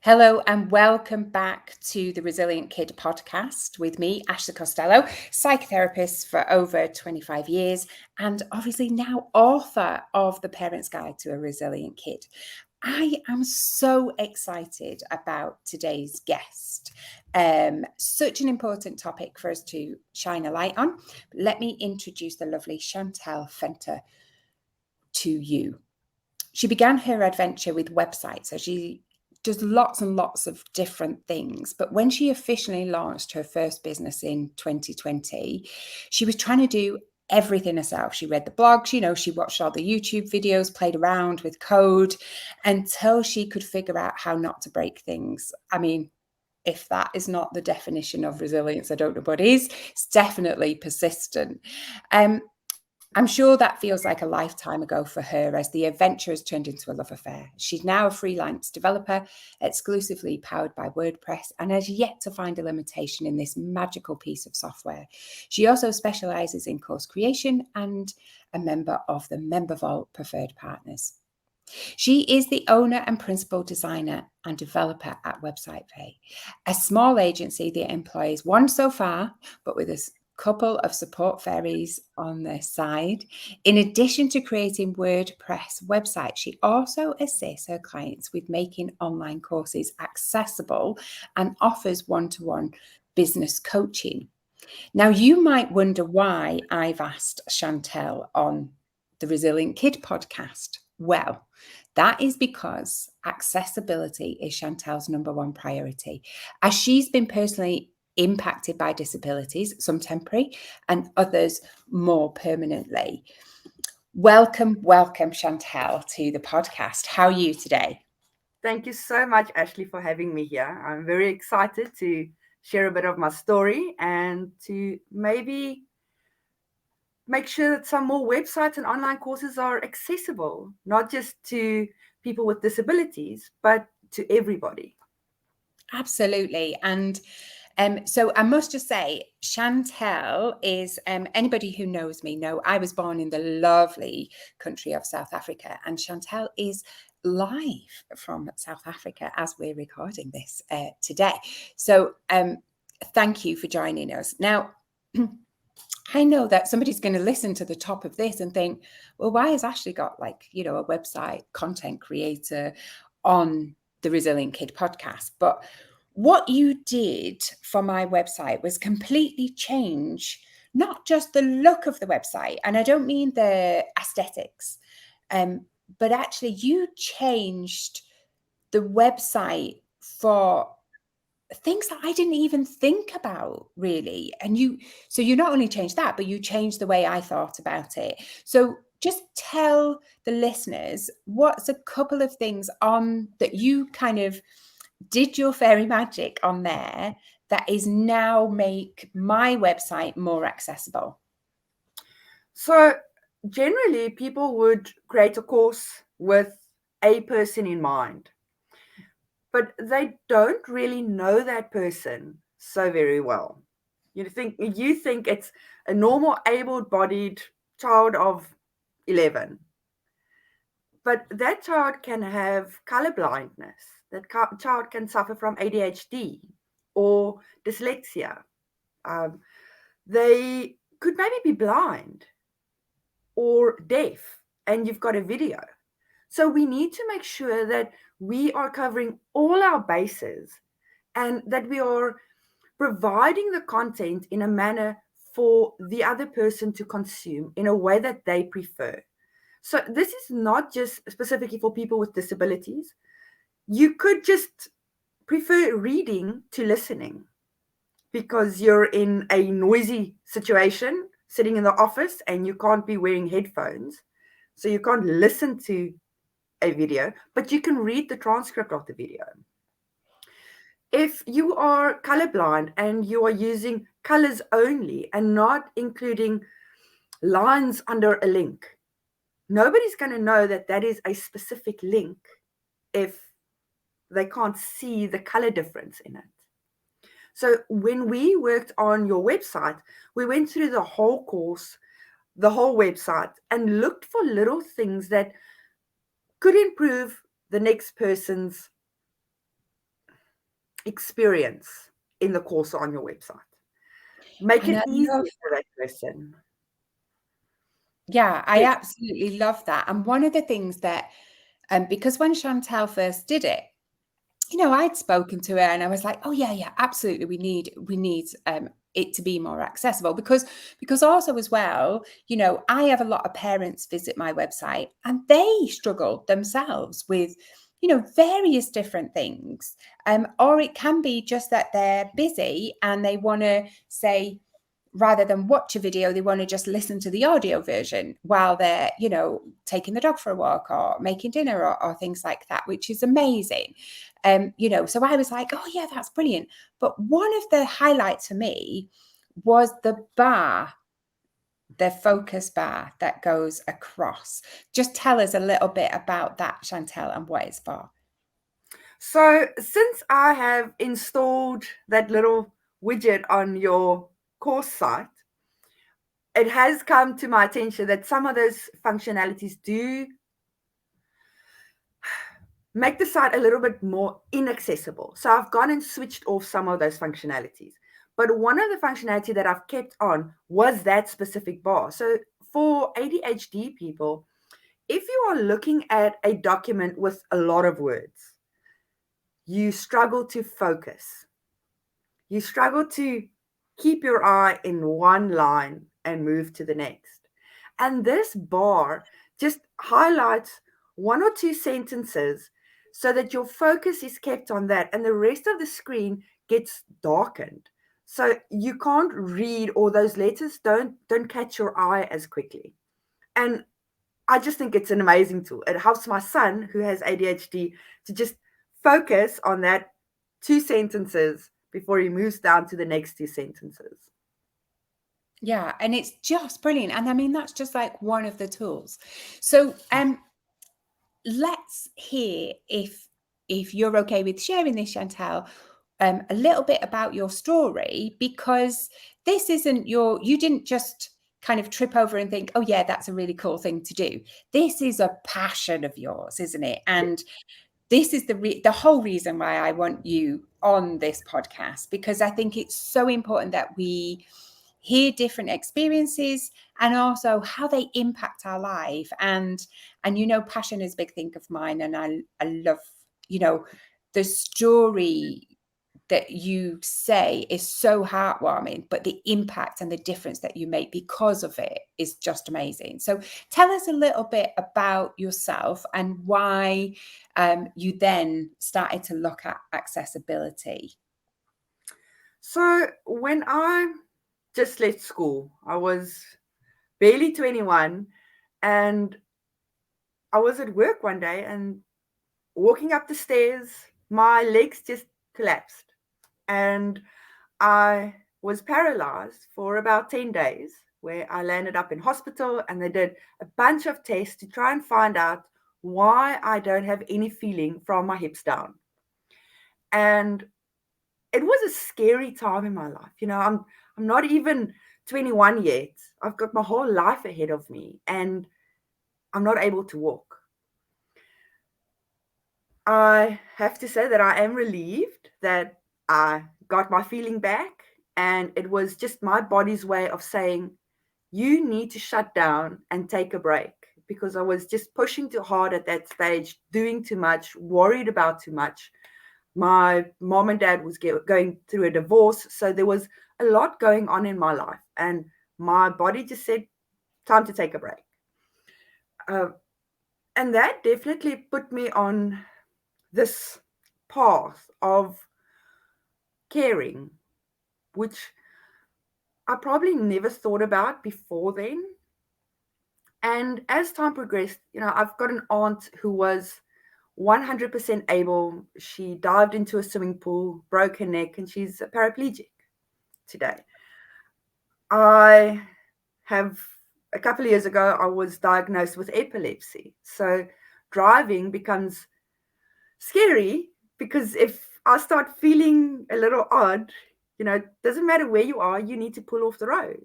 Hello and welcome back to the Resilient Kid podcast with me, Ashley Costello, psychotherapist for over 25 years and obviously now author of The Parent's Guide to a Resilient Kid. I am so excited about today's guest. Such an important topic for us to shine a light on. Let me introduce the lovely Chantelle Fenter to you. She began her adventure with websites, so she does lots and lots of different things. But when she officially launched her first business in 2020, she was trying to do everything herself. She read the blogs, she watched all the YouTube videos, played around with code until she could figure out how not to break things. I mean, if that is not the definition of resilience, I don't know what is. It's definitely persistent. I'm sure that feels like a lifetime ago for her as the adventure has turned into a love affair. She's now a freelance developer, exclusively powered by WordPress, and has yet to find a limitation in this magical piece of software. She also specializes in course creation and a member of the Member Vault Preferred Partners. She is the owner and principal designer and developer at Website Pay, a small agency that employs one so far, but with a couple of support fairies on their side. In addition to creating WordPress websites, she also assists her clients with making online courses accessible and offers one-to-one business coaching. Now, you might wonder why I've asked Chantelle on the Resilient Kid podcast. Well, that is because accessibility is Chantelle's number one priority, as she's been personally impacted by disabilities, some temporary and others more permanently. Welcome, Chantelle, to the podcast. How are you today? Thank you so much, Ashley, for having me here. I'm very excited to share a bit of my story and to maybe make sure that some more websites and online courses are accessible, not just to people with disabilities, but to everybody. Absolutely. And so I must just say, Chantelle is, anybody who knows me know I was born in the lovely country of South Africa, and Chantelle is live from South Africa as we're recording this today. So thank you for joining us. Now, I know that somebody's going to listen to the top of this and think, well, why has Ashley got a website content creator on the Resilient Kid podcast? But what you did for my website was completely change not just the look of the website, and I don't mean the aesthetics, but actually you changed the website for things that I didn't even think about really. And so you not only changed that, but you changed the way I thought about it. So just tell the listeners what's a couple of things on that you kind of did your fairy magic on there that is now make my website more accessible. So, generally, people would create a course with a person in mind, but they don't really know that person so very well. You think it's a normal able-bodied child of 11, but that child can have color blindness. Child can suffer from ADHD or dyslexia. Um, they could maybe be blind or deaf, and you've got a video. So we need to make sure that we are covering all our bases and that we are providing the content in a manner for the other person to consume in a way that they prefer. So this is not just specifically for people with disabilities. You could just prefer reading to listening because you're in a noisy situation, sitting in the office, and you can't be wearing headphones. So you can't listen to a video, but you can read the transcript of the video. If you are colorblind and you are using colors only and not including lines under a link, nobody's going to know that that is a specific link if they can't see the color difference in it. So when we worked on your website, we went through the whole course, the whole website, and looked for little things that could improve the next person's experience in the course on your website. Make And it I easy love, for that person. yeah, I Yes. absolutely love that. And one of the things that, because when Chantelle first did it, I'd spoken to her and I was like, oh yeah, absolutely. We need it to be more accessible because also as well, I have a lot of parents visit my website and they struggle themselves with, various different things. Or it can be just that they're busy and they want to say, rather than watch a video, they want to just listen to the audio version while they're, taking the dog for a walk or making dinner or things like that, which is amazing. So I was like, oh yeah, that's brilliant. But one of the highlights for me was the focus bar that goes across. Just tell us a little bit about that, Chantelle, and what it's for. So since I have installed that little widget on your course site, it has come to my attention that some of those functionalities do make the site a little bit more inaccessible. So I've gone and switched off some of those functionalities. But one of the functionality that I've kept on was that specific bar. So for ADHD people, if you are looking at a document with a lot of words, you struggle to focus. You struggle to keep your eye in one line and move to the next. And this bar just highlights one or two sentences so that your focus is kept on that and the rest of the screen gets darkened. So you can't read, or those letters don't catch your eye as quickly. And I just think it's an amazing tool. It helps my son who has ADHD to just focus on that two sentences before he moves down to the next two sentences. Yeah, and it's just brilliant. And I mean, that's just like one of the tools. So let's hear if you're okay with sharing this, Chantelle, a little bit about your story, because this isn't you didn't just kind of trip over and think, oh yeah, that's a really cool thing to do. This is a passion of yours, isn't it? And this is the whole reason why I want you on this podcast, because I think it's so important that we hear different experiences and also how they impact our life. And passion is a big thing of mine, and I love, the story that you say is so heartwarming, but the impact and the difference that you make because of it is just amazing. So tell us a little bit about yourself and why you then started to look at accessibility. So when I just left school, I was barely 21, and I was at work one day and walking up the stairs, my legs just collapsed and I was paralyzed for about 10 days, where I landed up in hospital and they did a bunch of tests to try and find out why I don't have any feeling from my hips down. And it was a scary time in my life. I'm not even 21 yet. I've got my whole life ahead of me and I'm not able to walk. I have to say that I am relieved that I got my feeling back. And it was just my body's way of saying, you need to shut down and take a break, because I was just pushing too hard at that stage, doing too much, worried about too much. My mom and dad was going through a divorce. So there was a lot going on in my life. And my body just said, time to take a break. Uh, and that definitely put me on this path of caring, which I probably never thought about before then. And as time progressed, I've got an aunt who was 100% able. She dived into a swimming pool, broke her neck, and she's a paraplegic today. I have, a couple of years ago, I was diagnosed with epilepsy. So driving becomes scary, because if I start feeling a little odd, it doesn't matter where you are, you need to pull off the road.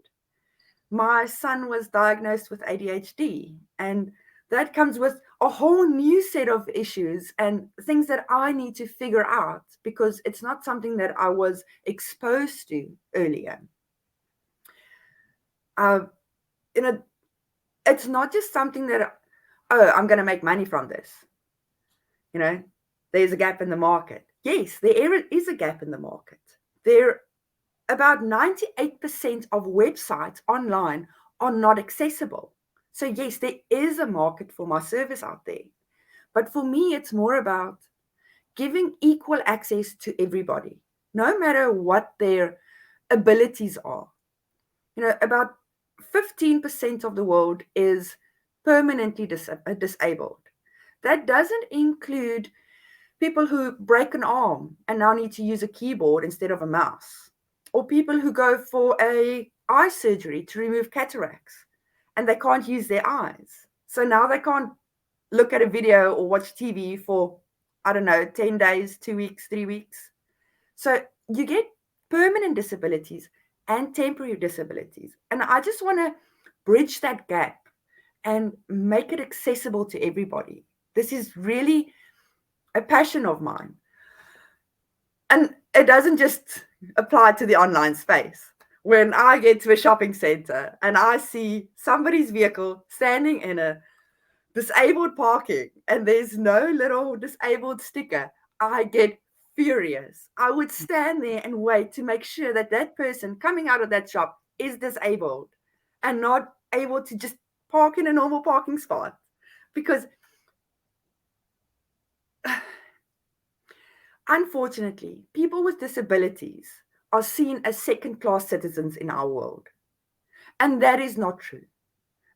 My son was diagnosed with ADHD, and that comes with a whole new set of issues and things that I need to figure out because it's not something that I was exposed to earlier. Uh, you know, it's not just something that, oh, I'm going to make money from this. You know, there's a gap in the market. Yes, there is a gap in the market. There, about 98% of websites online are not accessible. So yes, there is a market for my service out there. But for me, it's more about giving equal access to everybody, no matter what their abilities are. You know, about 15% of the world is permanently disabled. That doesn't include people who break an arm and now need to use a keyboard instead of a mouse, or people who go for a eye surgery to remove cataracts and they can't use their eyes. So now they can't look at a video or watch TV for, I don't know, 10 days, 2 weeks, 3 weeks. So you get permanent disabilities and temporary disabilities. And I just want to bridge that gap and make it accessible to everybody. This is really a passion of mine. And it doesn't just apply to the online space. When I get to a shopping center and I see somebody's vehicle standing in a disabled parking and there's no little disabled sticker, I get furious. I would stand there and wait to make sure that that person coming out of that shop is disabled and not able to just park in a normal parking spot. Because unfortunately, people with disabilities are seen as second-class citizens in our world. And that is not true.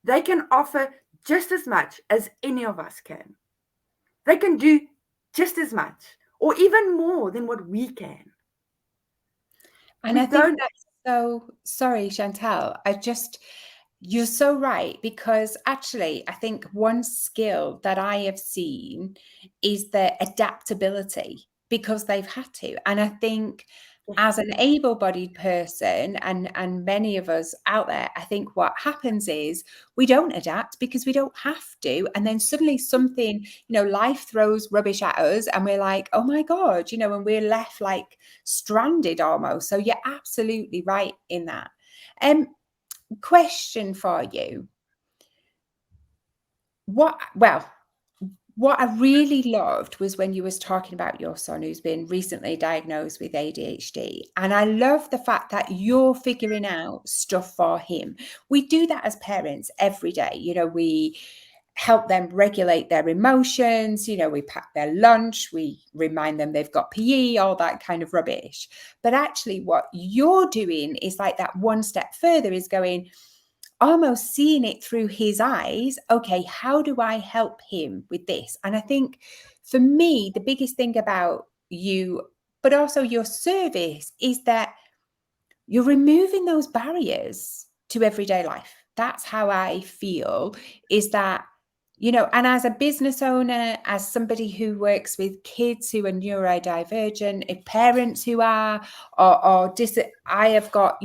They can offer just as much as any of us can. They can do just as much or even more than what we can. And I think that's so, sorry, Chantelle, you're so right, because actually, I think one skill that I have seen is the adaptability because they've had to. And I think as an able-bodied person and many of us out there, I think what happens is we don't adapt because we don't have to. And then suddenly something, life throws rubbish at us and we're like, oh my God, and we're left like stranded almost. So you're absolutely right in that. Question for you. What I really loved was when you was talking about your son who's been recently diagnosed with ADHD. And I love the fact that you're figuring out stuff for him. We do that as parents every day. We help them regulate their emotions. We pack their lunch, we remind them they've got PE, all that kind of rubbish. But actually what you're doing is like that one step further, is going, almost seeing it through his eyes. Okay, how do I help him with this? And I think for me, the biggest thing about you, but also your service, is that you're removing those barriers to everyday life. That's how I feel, is that, and as a business owner, as somebody who works with kids who are neurodivergent, if parents who are, I have got,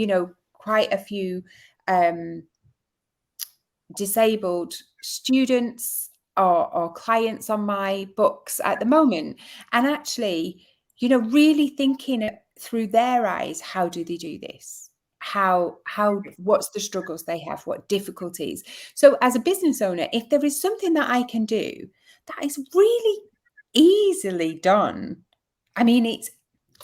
quite a few disabled students or clients on my books at the moment, and actually really thinking through their eyes, how do they do this, what's the struggles they have, what difficulties. So as a business owner, if there is something that I can do that is really easily done, I mean,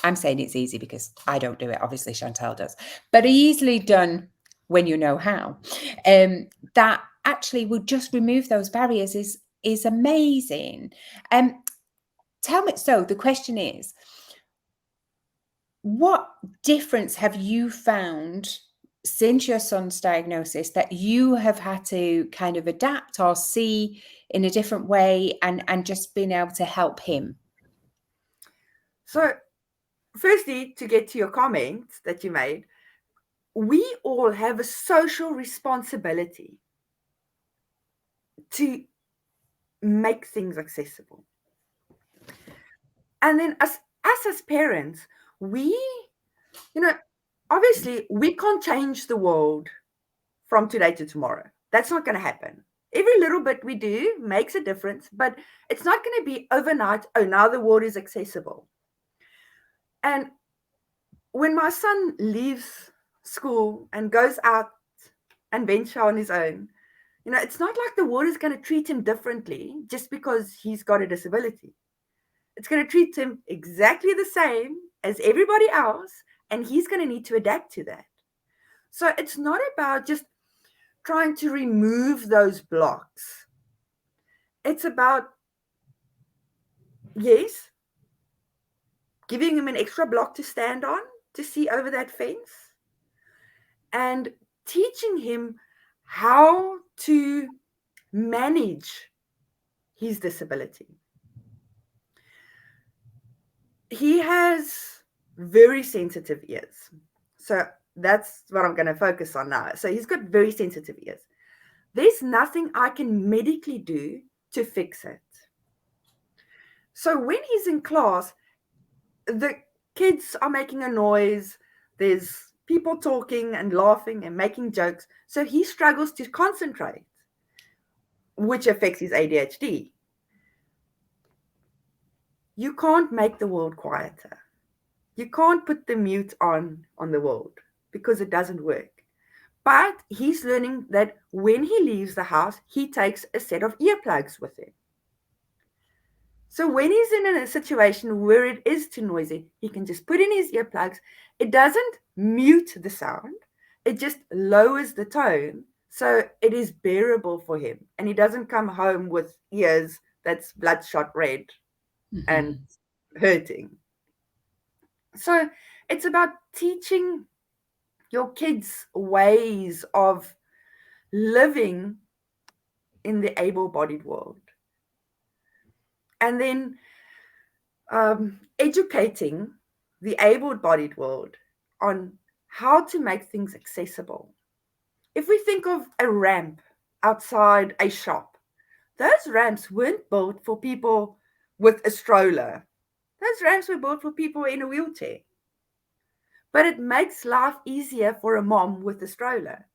I'm saying it's easy because I don't do it, obviously Chantelle does, but easily done when you know how, that actually would just remove those barriers is amazing. Tell me, so the question is, what difference have you found since your son's diagnosis that you have had to kind of adapt or see in a different way and just being able to help him? So firstly, to get to your comment that you made, we all have a social responsibility to make things accessible. And then us as parents, we, obviously we can't change the world from today to tomorrow. That's not going to happen. Every little bit we do makes a difference, but it's not going to be overnight. Oh, now the world is accessible. And when my son leaves school and goes out and venture on his own, it's not like the world is going to treat him differently just because he's got a disability. It's going to treat him exactly the same as everybody else, and he's going to need to adapt to that. So it's not about just trying to remove those blocks. It's about, yes, giving him an extra block to stand on to see over that fence, and teaching him how to manage his disability. He has very sensitive ears. So that's what I'm going to focus on now. So he's got very sensitive ears. There's nothing I can medically do to fix it. So when he's in class, the kids are making a noise, there's people talking and laughing and making jokes. So he struggles to concentrate, which affects his ADHD. You can't make the world quieter. You can't put the mute on the world because it doesn't work. But he's learning that when he leaves the house, he takes a set of earplugs with him. So when he's in a situation where it is too noisy, he can just put in his earplugs. It doesn't mute the sound, it just lowers the tone so it is bearable for him. And he doesn't come home with ears that's bloodshot red and hurting. So it's about teaching your kids ways of living in the able bodied world. And then educating the able bodied world on how to make things accessible. If we think of a ramp outside a shop, those ramps weren't built for people with a stroller. Those ramps were built for people in a wheelchair. But it makes life easier for a mom with a stroller.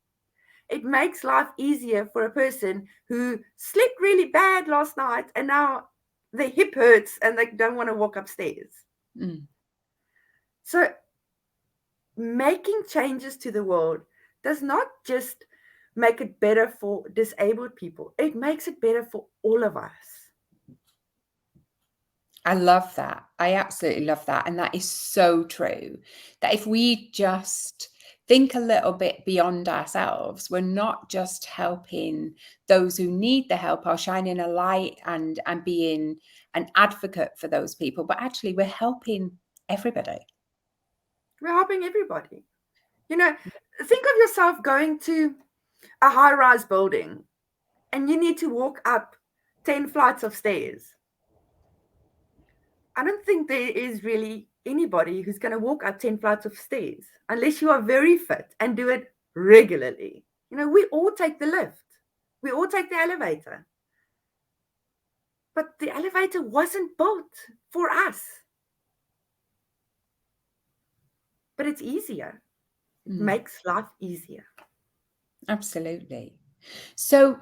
It makes life easier for a person who slept really bad last night and now their hip hurts and they don't want to walk upstairs. Mm. So making changes to the world does not just make it better for disabled people, it makes it better for all of us. I love that. I absolutely love that. And that is so true. That if we just think a little bit beyond ourselves, we're not just helping those who need the help or shining a light and being an advocate for those people, but actually we're helping everybody. We're helping everybody. Think of yourself going to a high-rise building and you need to walk up 10 flights of stairs. I don't think there is really anybody who's going to walk up 10 flights of stairs unless you are very fit and do it regularly. We all take the lift, we all take the elevator. But the elevator wasn't built for us. But it's easier. It makes life easier. Absolutely. So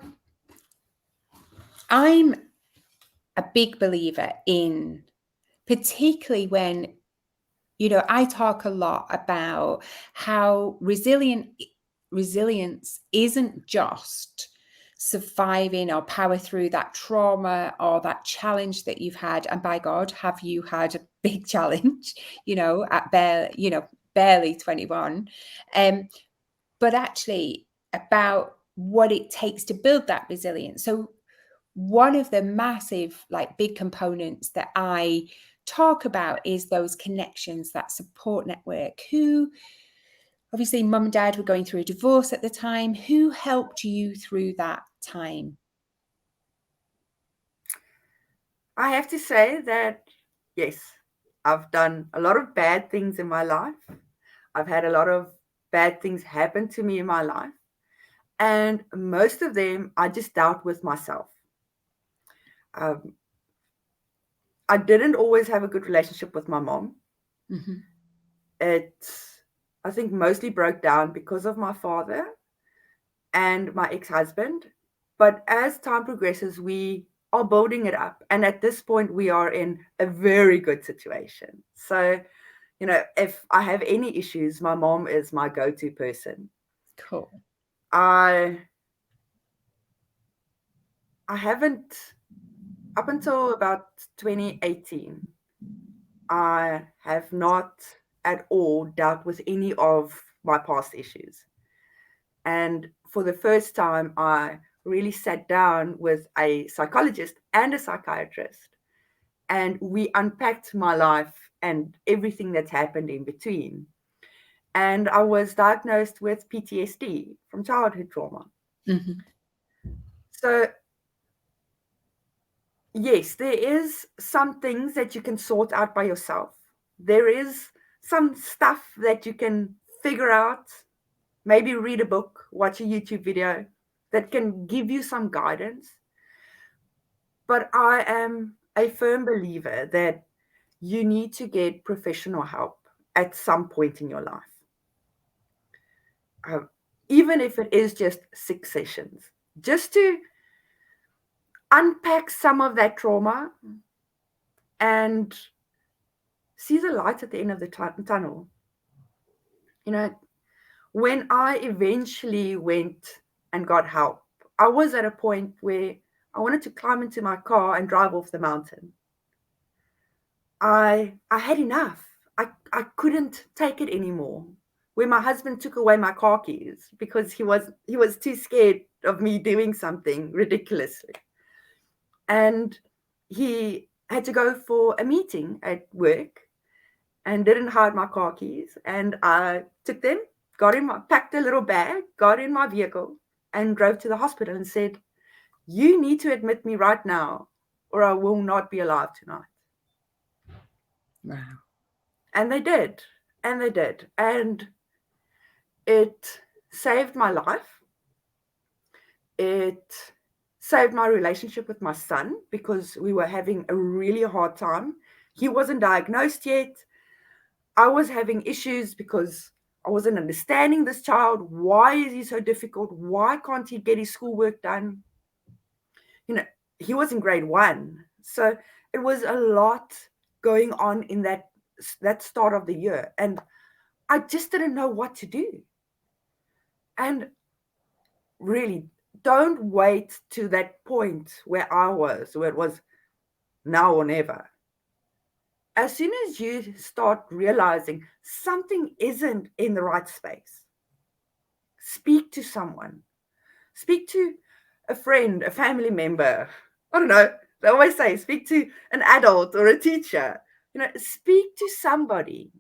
I'm a big believer in, particularly when, I talk a lot about how resilience isn't just surviving or power through that trauma or that challenge that you've had. And by God, have you had a big challenge, at barely 21. But actually about what it takes to build that resilience. So one of the massive, big components that I talk about is those connections, that support network. Who, obviously, mum and dad were going through a divorce at the time. Who helped you through that time? I have to say that, yes, I've done a lot of bad things in my life. I've had a lot of bad things happen to me in my life. And most of them I just dealt with myself. I didn't always have a good relationship with my mom. Mm-hmm. It, I think, mostly broke down because of my father and my ex-husband. But as time progresses, we are building it up. And at this point, we are in a very good situation. So, if I have any issues, my mom is my go-to person. Cool. I haven't, up until about 2018, I have not at all dealt with any of my past issues. And for the first time, I really sat down with a psychologist and a psychiatrist, and we unpacked my life and everything that's happened in between. And I was diagnosed with PTSD from childhood trauma. Mm-hmm. So, yes, there is some things that you can sort out by yourself. There is some stuff that you can figure out, maybe read a book, watch a YouTube video that can give you some guidance. But I am a firm believer that you need to get professional help at some point in your life. Uh, Even if it is just 6 sessions, just to unpack some of that trauma and see the light at the end of the tunnel. You know, when I eventually went and got help, I was at a point where I wanted to climb into my car and drive off the mountain. I had enough. I couldn't take it anymore. Where my husband took away my car keys because he was too scared of me doing something ridiculously. And he had to go for a meeting at work and didn't hide my car keys. And I took them, packed a little bag, got in my vehicle, and drove to the hospital and said, "You need to admit me right now, or I will not be alive tonight." Wow. And they did. And they did. And it saved my life. It saved my relationship with my son because we were having a really hard time. He wasn't diagnosed yet. I was having issues because I wasn't understanding this child. Why is he so difficult? Why can't he get his schoolwork done? He was in grade 1. So it was a lot going on in that start of the year. And I just didn't know what to do. And really, don't wait to that point where I was, where it was now or never. As soon as you start realizing something isn't in the right space, speak to someone. Speak to a friend, a family member. I don't know. They always say, speak to an adult or a teacher. Speak to somebody.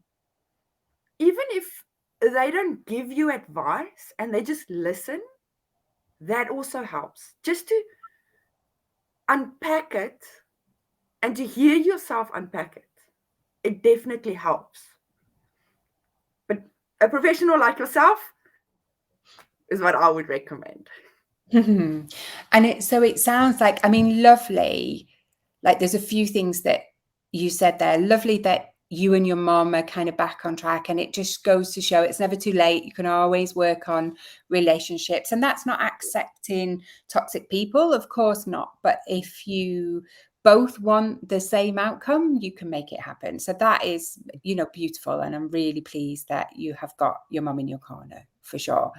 Even if they don't give you advice and they just listen, that also helps. Just to unpack it and to hear yourself unpack it, it definitely helps. But a professional like yourself is what I would recommend. And it sounds like, I mean, lovely. Like there's a few things that you said there. Lovely that you and your mom are kind of back on track, and it just goes to show it's never too late. You can always work on relationships, and that's not accepting toxic people, of course not. But if you both want the same outcome, you can make it happen. So that is, beautiful, and I'm really pleased that you have got your mum in your corner for sure.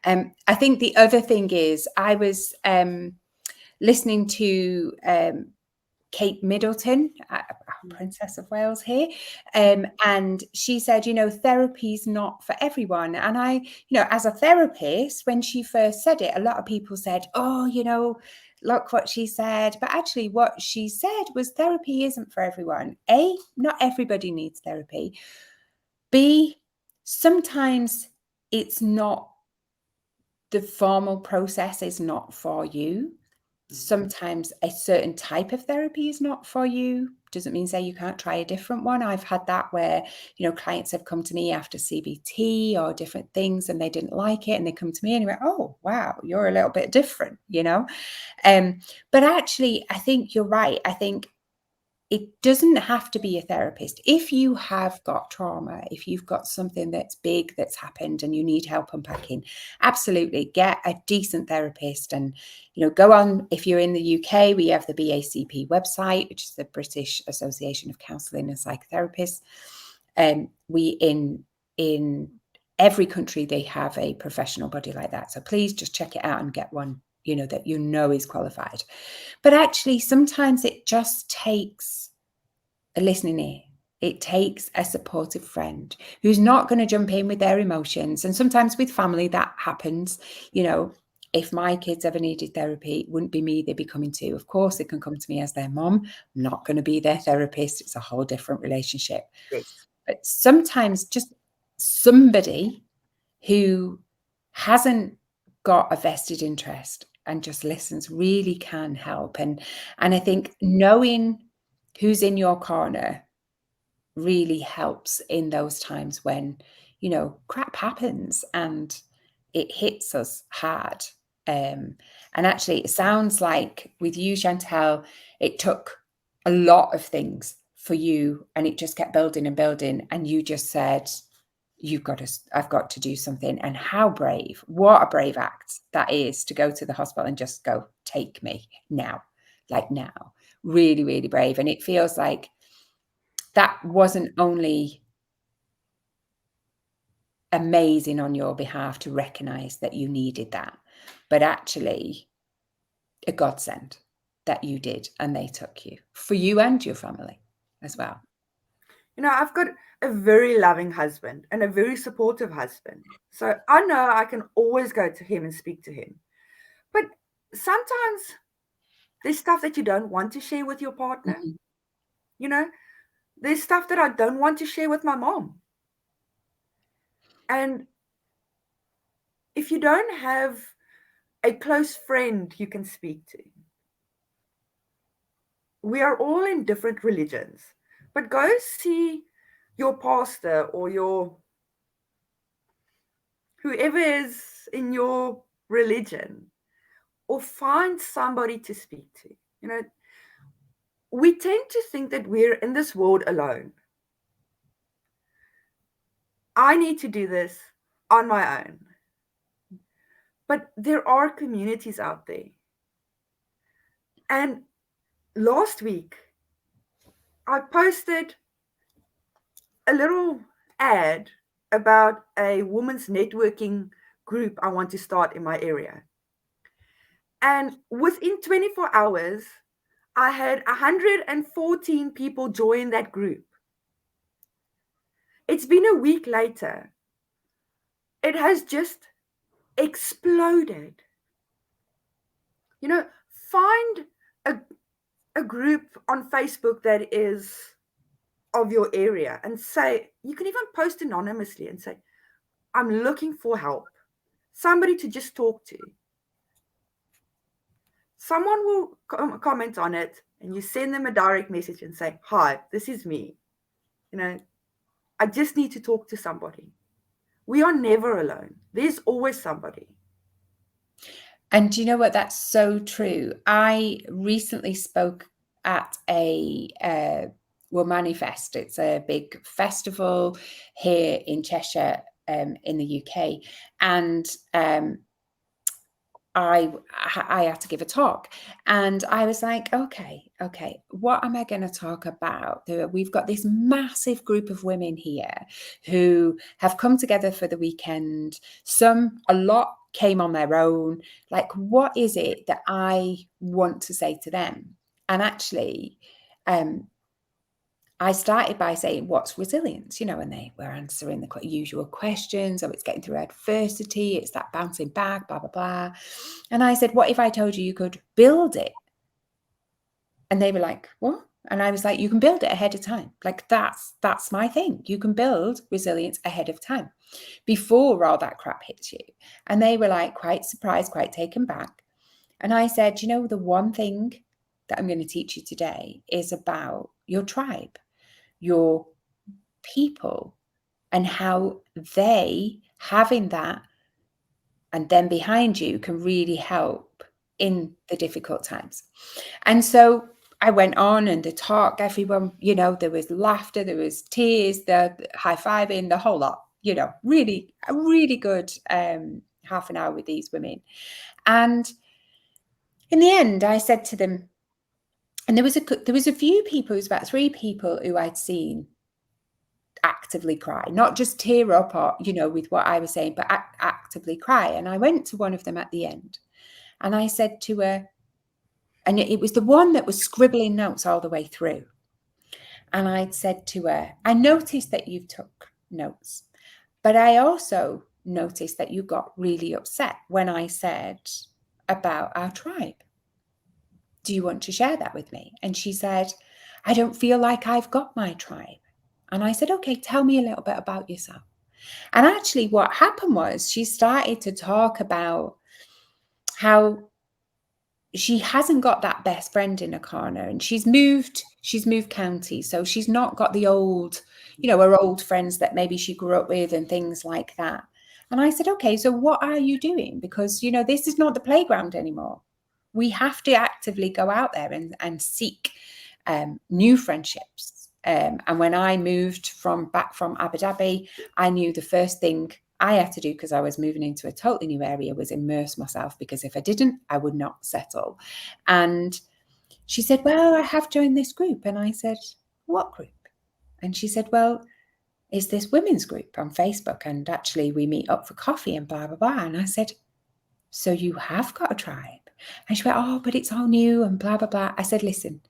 I think the other thing is I was listening to Kate Middleton, Princess of Wales here, and she said, therapy's not for everyone. And I, as a therapist, when she first said it, a lot of people said, oh, look what she said. But actually what she said was therapy isn't for everyone. A, not everybody needs therapy. B, sometimes it's not, the formal process is not for you. Sometimes a certain type of therapy is not for you. Doesn't mean say you can't try a different one. I've had that where, clients have come to me after CBT or different things and they didn't like it, and they come to me and went, oh, wow, you're a little bit different, But actually, I think you're right. I think it doesn't have to be a therapist. If you have got trauma, if you've got something that's big that's happened and you need help unpacking, absolutely get a decent therapist. And, go on. If you're in the UK, we have the BACP website, which is the British Association of Counselling and Psychotherapists. In every country, they have a professional body like that. So please just check it out and get one, that is qualified. But actually, sometimes it just takes a listening ear. It takes a supportive friend who's not going to jump in with their emotions. And sometimes with family, that happens. If my kids ever needed therapy, it wouldn't be me they'd be coming to. Of course, they can come to me as their mom. I'm not going to be their therapist. It's a whole different relationship. Yes. But sometimes just somebody who hasn't got a vested interest and just listens really can help. And I think knowing who's in your corner really helps in those times when, crap happens and it hits us hard. And actually, it sounds like with you, Chantelle, it took a lot of things for you and it just kept building and building. And you just said, I've got to do something. And how brave, what a brave act that is to go to the hospital and just go, take me now, like now. Really, really brave. And it feels like that wasn't only amazing on your behalf to recognize that you needed that, but actually a godsend that you did and they took you, for you and your family as well. I've got a very loving husband and a very supportive husband. So I know I can always go to him and speak to him. But sometimes there's stuff that you don't want to share with your partner. Mm-hmm. There's stuff that I don't want to share with my mom. And if you don't have a close friend you can speak to, we are all in different religions, but go see your pastor or your whoever is in your religion, or find somebody to speak to. We tend to think that we're in this world alone. I need to do this on my own. But there are communities out there. And last week, I posted a little ad about a women's networking group I want to start in my area. And within 24 hours, I had 114 people join that group. It's been a week later. It has just exploded. Find a group on Facebook that is of your area and say, you can even post anonymously and say, I'm looking for help. Somebody to just talk to. Someone will comment on it and you send them a direct message and say, hi, this is me. I just need to talk to somebody. We are never alone. There's always somebody. And do you know what? That's so true. I recently spoke at a Manifest. It's a big festival here in Cheshire, in the UK, and I had to give a talk, and I was like, okay, what am I going to talk about? We've got this massive group of women here who have come together for the weekend. A lot came on their own. Like, what is it that I want to say to them? And actually, I started by saying, what's resilience? And they were answering the usual questions. Oh, it's getting through adversity. It's that bouncing back, blah, blah, blah. And I said, what if I told you you could build it? And they were like, what? And I was like, you can build it ahead of time. Like, that's my thing. You can build resilience ahead of time before all that crap hits you. And they were like, quite surprised, quite taken back. And I said, the one thing that I'm going to teach you today is about your tribe, your people, and how they having that and then behind you can really help in the difficult times. And so I went on and the talk, everyone, you know, there was laughter, there was tears, the high-fiving, the whole lot, you know, really, a really good half an hour with these women. And in the end, I said to them, and there was a few people, it was about 3 people who I'd seen actively cry, not just tear up or, you know, with what I was saying, but actively cry. And I went to one of them at the end and I said to her, and it was the one that was scribbling notes all the way through. And I'd said to her, I noticed that you took notes, but I also noticed that you got really upset when I said about our tribe. Do you want to share that with me? And she said, I don't feel like I've got my tribe. And I said, okay, tell me a little bit about yourself. And actually what happened was she started to talk about how she hasn't got that best friend in a corner, and she's moved county, so she's not got the old, you know, her old friends that maybe she grew up with and things like that. And I said, okay, so what are you doing? Because, you know, this is not the playground anymore. We have to actively go out there and seek new friendships. And when I moved back from Abu Dhabi, I knew the first thing I had to do, because I was moving into a totally new area, was immerse myself, because if I didn't, I would not settle. And she said, well, I have joined this group. And I said, what group? And she said, well, it's this women's group on Facebook, and actually we meet up for coffee and blah, blah, blah. And I said, so you have got a tribe? And she went, oh, but it's all new and blah, blah, blah. I said, listen,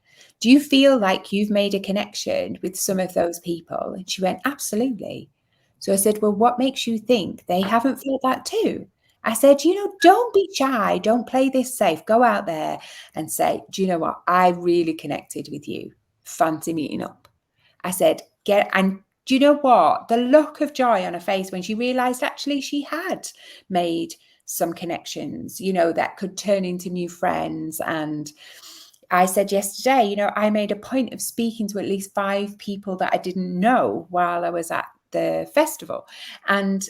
do you feel like you've made a connection with some of those people? And she went, absolutely. So I said, well, what makes you think they haven't felt that too? I said, you know, don't be shy. Don't play this safe. Go out there and say, do you know what? I really connected with you. Fancy meeting up. I said, and do you know what? The look of joy on her face when she realized actually she had made some connections, you know, that could turn into new friends. And I said yesterday, you know, I made a point of speaking to at least 5 people that I didn't know while I was at the festival. And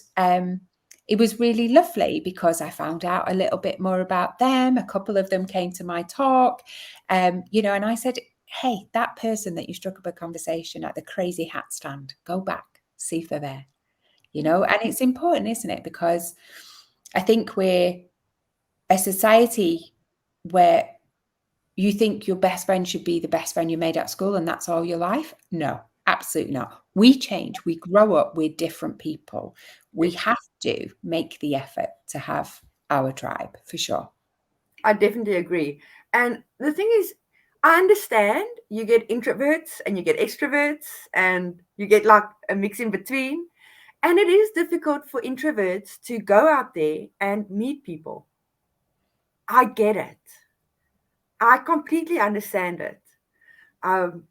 it was really lovely because I found out a little bit more about them. A couple of them came to my talk, you know, and I said, hey, that person that you struck up a conversation at the crazy hat stand, go back, see if they're there, you know. And it's important, isn't it? Because I think we're a society where you think your best friend should be the best friend you made at school and that's all your life. No, absolutely not. We change, we grow up, we're different people. We have to make the effort to have our tribe, for sure. I definitely agree. And the thing is, I understand you get introverts and you get extroverts and you get like a mix in between. And it is difficult for introverts to go out there and meet people. I get it. I completely understand it. Um,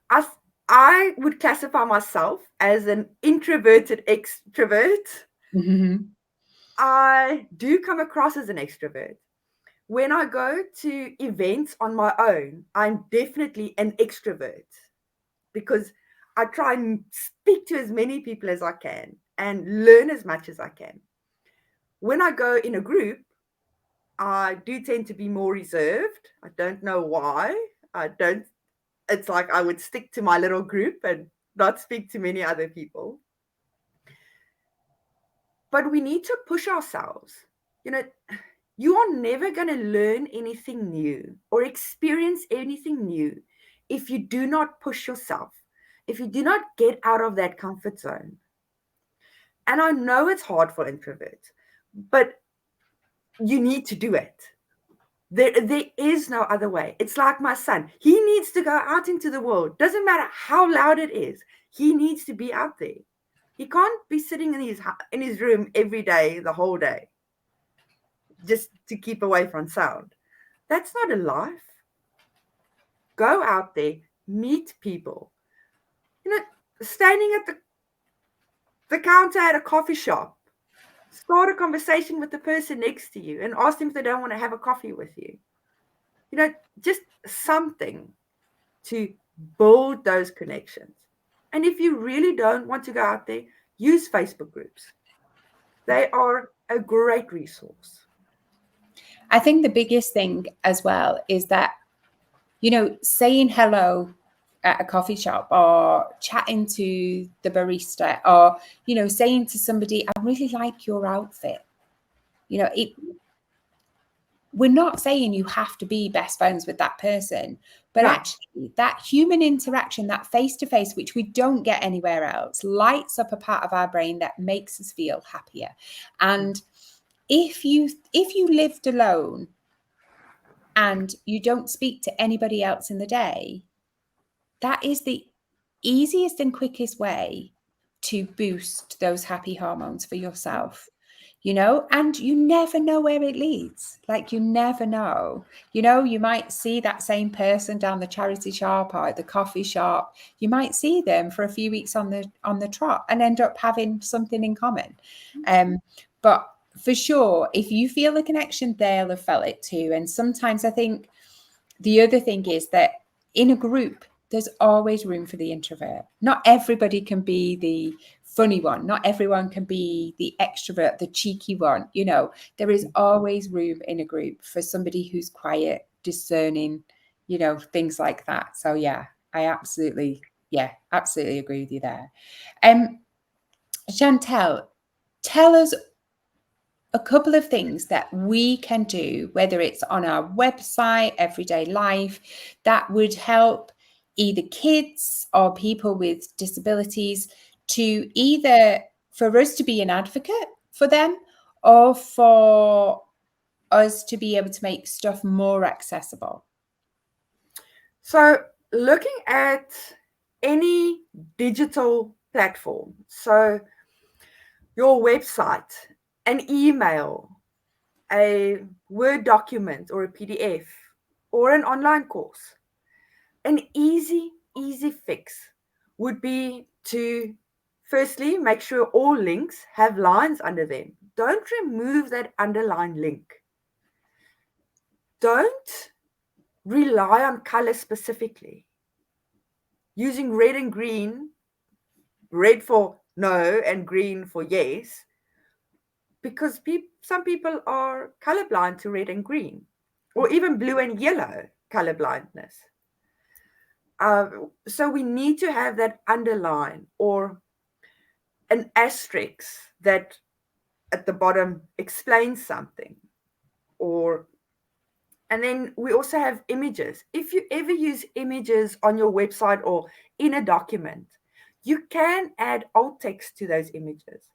I, I would classify myself as an introverted extrovert. Mm-hmm. I do come across as an extrovert. When I go to events on my own, I'm definitely an extrovert because I try and speak to as many people as I can and learn as much as I can. When I go in a group, I do tend to be more reserved. I don't know why. I don't, it's like I would stick to my little group and not speak to many other people. But we need to push ourselves. You know, you are never going to learn anything new or experience anything new if you do not push yourself, if you do not get out of that comfort zone. And I know it's hard for introverts, but you need to do it. There is no other way. It's like my son. He needs to go out into the world. Doesn't matter how loud it is. He needs to be out there. He can't be sitting in his room every day, the whole day, just to keep away from sound. That's not a life. Go out there, meet people. You know, standing at the counter at a coffee shop, start a conversation with the person next to you and ask them if they don't want to have a coffee with you. You know, just something to build those connections. And if you really don't want to go out there, use Facebook groups. They are a great resource. I think the biggest thing as well is that saying hello at a coffee shop, or chatting to the barista, or, saying to somebody, I really like your outfit. We're not saying you have to be best friends with that person, but No. actually that human interaction, that face to face, which we don't get anywhere else, lights up a part of our brain that makes us feel happier. And if you lived alone and you don't speak to anybody else in the day, that is the easiest and quickest way to boost those happy hormones for yourself. And you never know where it leads. Like, you never know. You might see that same person down the charity shop or at the coffee shop. You might see them for a few weeks on the trot and end up having something in common. But for sure, if you feel a connection, they'll have felt it too. And sometimes I think the other thing is that in a group, there's always room for the introvert. Not everybody can be the funny one. Not everyone can be the extrovert, the cheeky one. There is always room in a group for somebody who's quiet, discerning, things like that. So yeah, I absolutely agree with you there. Chantelle, tell us a couple of things that we can do, whether it's on our website, everyday life, that would help either kids or people with disabilities to either for us to be an advocate for them, or for us to be able to make stuff more accessible. So looking at any digital platform, so your website, an email, a Word document or a PDF, or an online course, an easy fix would be to firstly make sure all links have lines under them. Don't remove that underlined link. Don't rely on color specifically. Using red and green, red for no and green for yes, because some people are colorblind to red and green, or even blue and yellow colorblindness. So we need to have that underline or an asterisk that at the bottom explains something. And then we also have images. If you ever use images on your website or in a document, you can add alt text to those images.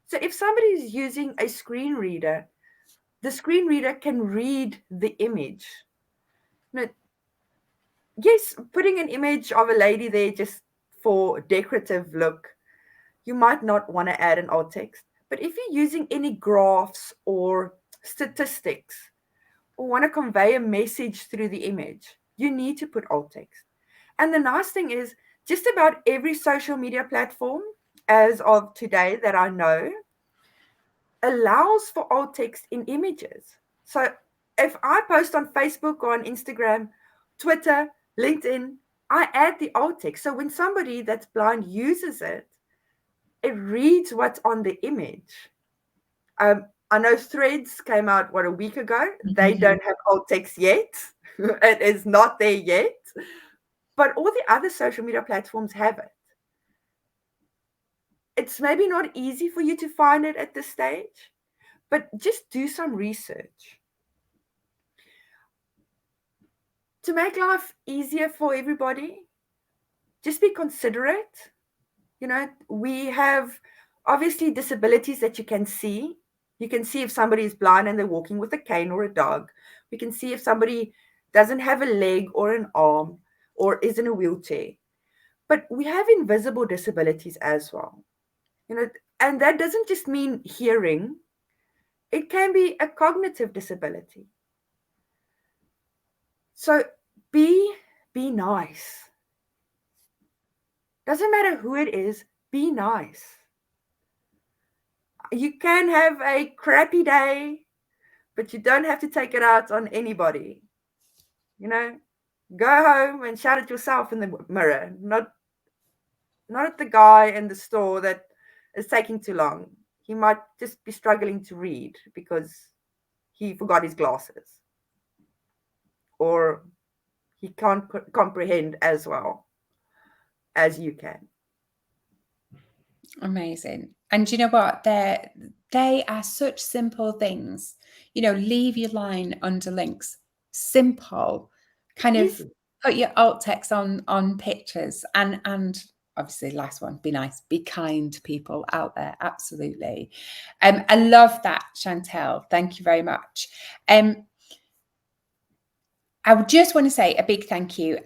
So if somebody is using a screen reader, the screen reader can read the image. Now, yes, putting an image of a lady there just for decorative look, you might not want to add an alt text. But if you're using any graphs or statistics, or want to convey a message through the image, you need to put alt text. And the nice thing is, just about every social media platform, as of today that I know, allows for alt text in images. So if I post on Facebook or on Instagram, Twitter, LinkedIn, I add the alt text. So when somebody that's blind uses it, it reads what's on the image. I know Threads came out, a week ago. They don't have alt text yet. It is not there yet. But all the other social media platforms have it. It's maybe not easy for you to find it at this stage, but just do some research. To make life easier for everybody, just be considerate. We have obviously disabilities that you can see. You can see if somebody is blind and they're walking with a cane or a dog. We can see if somebody doesn't have a leg or an arm or is in a wheelchair. But we have invisible disabilities as well. And that doesn't just mean hearing. It can be a cognitive disability. So be nice. Doesn't matter who it is, be nice. You can have a crappy day, but you don't have to take it out on anybody. Go home and shout at yourself in the mirror, not at the guy in the store that is taking too long. He might just be struggling to read because he forgot his glasses, or he can't comprehend as well as you can. Amazing. And you know what? They are such simple things. Leave your line under links. Simple. Kind of Easy. put your alt text on pictures, and obviously last one, be nice, be kind to people out there. Absolutely. I love that, Chantelle. Thank you very much. I would just want to say a big thank you.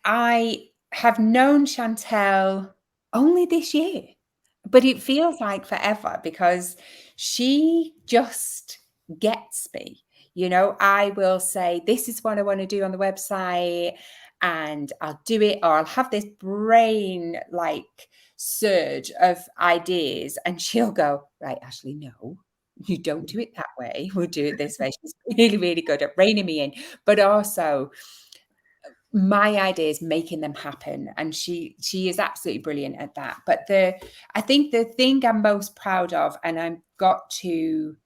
I have known Chantelle only this year, but it feels like forever because she just gets me. I will say, this is what I want to do on the website, and I'll do it, or I'll have this brain like surge of ideas, and she'll go, right, Ashley, no, you don't do it that way. We'll do it this way. She's really, really good at reining me in, but also my ideas, making them happen, and she is absolutely brilliant at that. But I think the thing I'm most proud of, and I've got to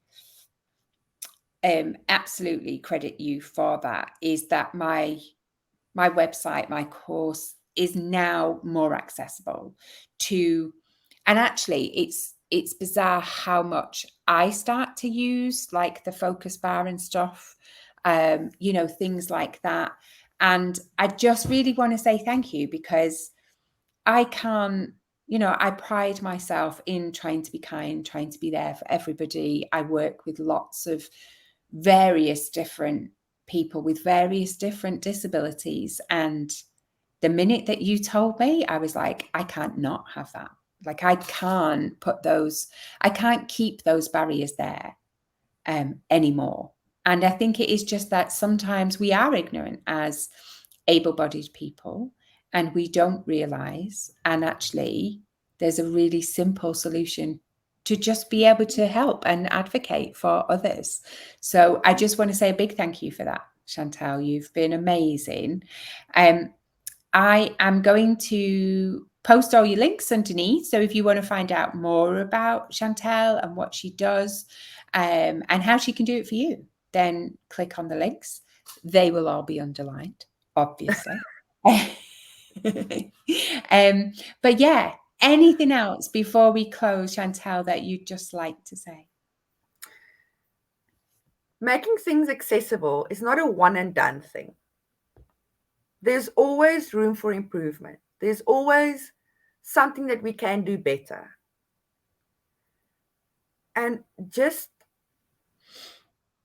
absolutely credit you for that, is that my website, my course is now more accessible to, and actually it's bizarre how much I start to use like the focus bar and stuff, things like that. And I just really want to say thank you, because I can't, I pride myself in trying to be kind, trying to be there for everybody. I work with lots of various different people with various different disabilities. And the minute that you told me, I was like, I can't not have that. Like, I can't keep those barriers there anymore. And I think it is just that sometimes we are ignorant as able-bodied people, and we don't realize, and actually there's a really simple solution to just be able to help and advocate for others. So I just want to say a big thank you for that, Chantelle. You've been amazing. I am going to post all your links underneath. So if you want to find out more about Chantelle and what she does, and how she can do it for you, then click on the links. They will all be underlined, obviously. But yeah, anything else before we close, Chantelle, that you'd just like to say? Making things accessible is not a one and done thing. There's always room for improvement. There's always something that we can do better. And just,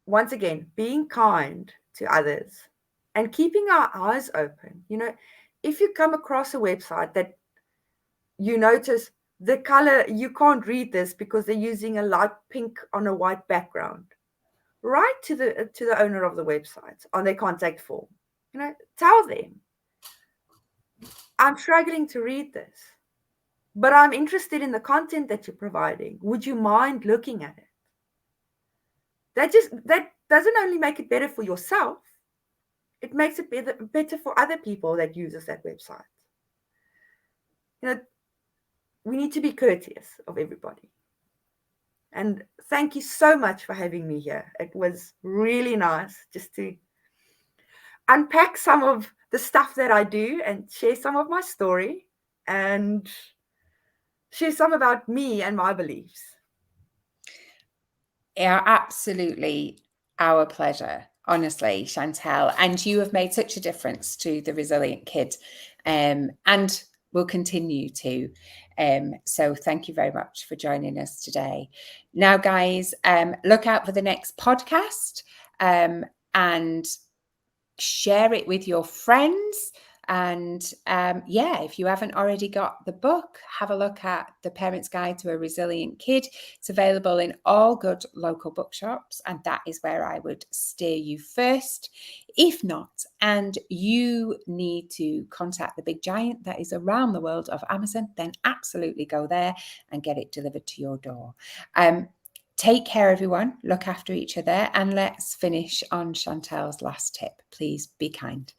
once again, being kind to others and keeping our eyes open. If you come across a website that you notice the color, you can't read this because they're using a light pink on a white background, write to the owner of the website on their contact form. Tell them, I'm struggling to read this, but I'm interested in the content that you're providing. Would you mind looking at it? That doesn't only make it better for yourself, it makes it better for other people that uses that website. We need to be courteous of everybody. And thank you so much for having me here. It was really nice just to unpack some of the stuff that I do and share some of my story and share some about me and my beliefs. Yeah, absolutely our pleasure, honestly, Chantelle. And you have made such a difference to the Resilient Kid, and will continue to. So thank you very much for joining us today. Now, guys, look out for the next podcast, and share it with your friends. And if you haven't already got the book, have a look at The Parent's Guide to a Resilient Kid. It's available in all good local bookshops, and that is where I would steer you first. If not, and you need to contact the big giant that is around the world of Amazon, then absolutely go there and get it delivered to your door. Take care, everyone. Look after each other. And let's finish on Chantelle's last tip. Please be kind.